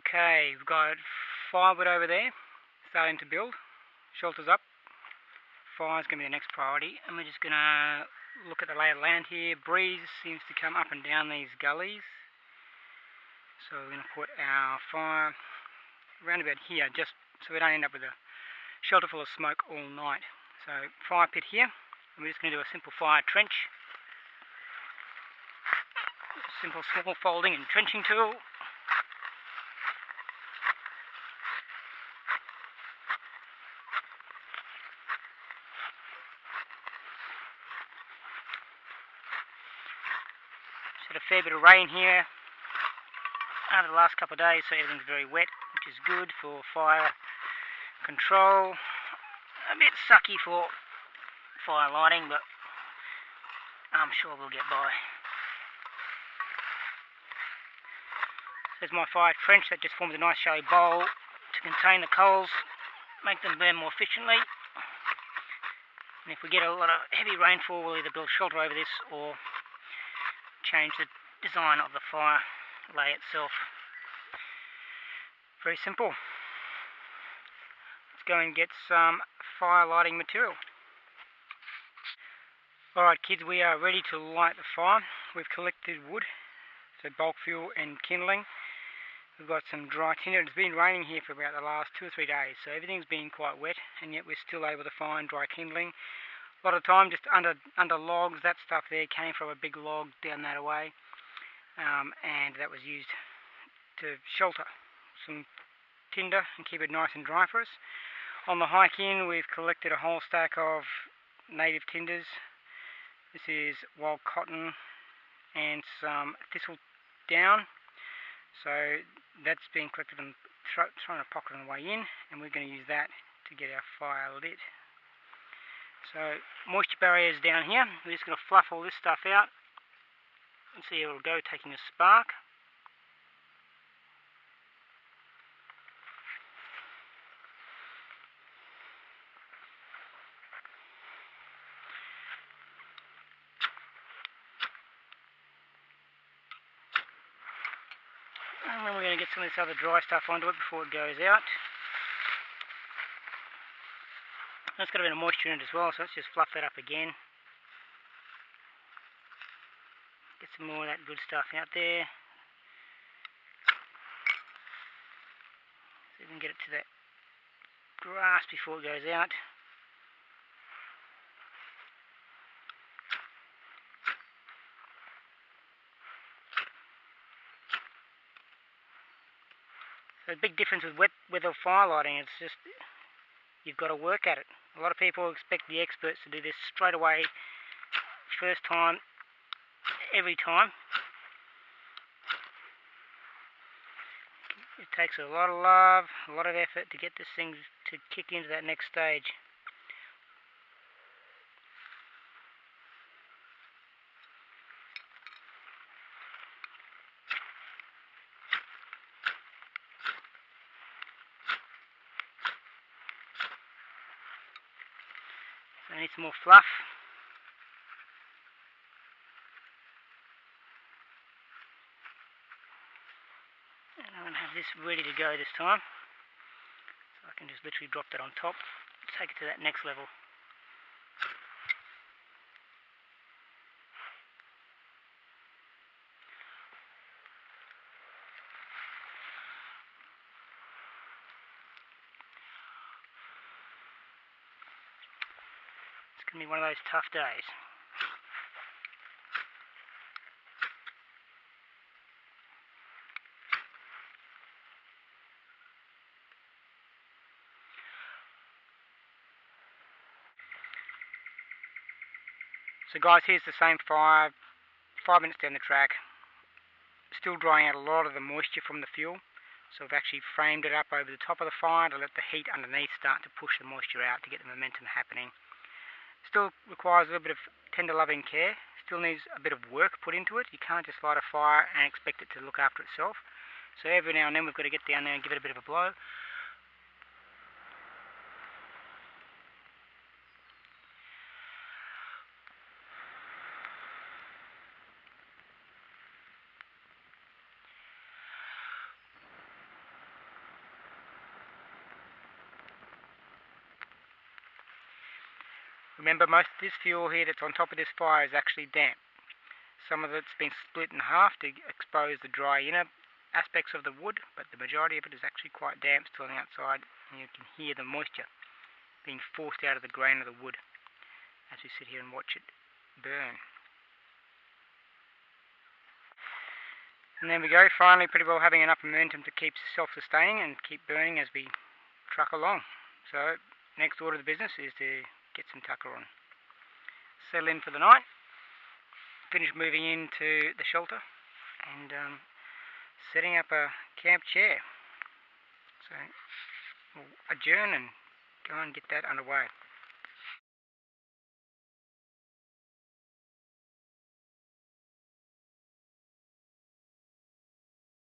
Okay, we've got firewood over there, starting to build. Shelter's up. Fire's going to be the next priority, and we're just going to look at the lay of the land here. Breeze seems to come up and down these gullies, so we're going to put our fire around about here, just so we don't end up with a shelter full of smoke all night. So fire pit here, and we're just going to do a simple fire trench. Simple small folding and trenching tool. Had a fair bit of rain here over the last couple of days, so everything's very wet, which is good for fire control. A bit sucky for fire lighting, but I'm sure we'll get by. There's my fire trench that just forms a nice shallow bowl to contain the coals, make them burn more efficiently. And if we get a lot of heavy rainfall, we'll either build shelter over this or change the design of the fire lay itself. Very simple. Let's go and get some fire lighting material. Alright kids, we are ready to light the fire. We've collected wood, so bulk fuel and kindling. We've got some dry tinder. It's been raining here for about the last 2 or 3 days, so everything's been quite wet, and yet we're still able to find dry kindling. A lot of time just under logs. That stuff there came from a big log down that way, and that was used to shelter some tinder and keep it nice and dry for us. On the hike in, we've collected a whole stack of native tinders. This is wild cotton and some thistle down, so that's being collected and trying to pocket on the way in, and we're going to use that to get our fire lit. So, moisture barriers down here. We're just going to fluff all this stuff out and see how it'll go, taking a spark. And then we're going to get some of this other dry stuff onto it before it goes out. It's got a bit of moisture in it as well, so let's just fluff that up again. Get some more of that good stuff out there. So we can get it to that grass before it goes out. So the big difference with wet weather fire lighting, it's just you've got to work at it. A lot of people expect the experts to do this straight away, first time, every time. It takes a lot of love, a lot of effort to get this thing to kick into that next stage. I need some more fluff. And I'm going to have this ready to go this time. So I can just literally drop that on top, take it to that next level. It's going to be one of those tough days. So guys, here's the same fire, 5 minutes down the track. Still drying out a lot of the moisture from the fuel. So we've actually framed it up over the top of the fire to let the heat underneath start to push the moisture out to get the momentum happening. Still requires a little bit of tender loving care. Still needs a bit of work put into it. You can't just light a fire and expect it to look after itself. So every now and then we've got to get down there and give it a bit of a blow. Remember, most of this fuel here that's on top of this fire is actually damp. Some of it's been split in half to expose the dry inner aspects of the wood, but the majority of it is actually quite damp still on the outside, and you can hear the moisture being forced out of the grain of the wood as we sit here and watch it burn. And there we go, finally pretty well having enough momentum to keep self-sustaining and keep burning as we truck along. So next order of the business is to get some tucker on. Settle in for the night, finish moving into the shelter and setting up a camp chair. So we'll adjourn and go and get that underway.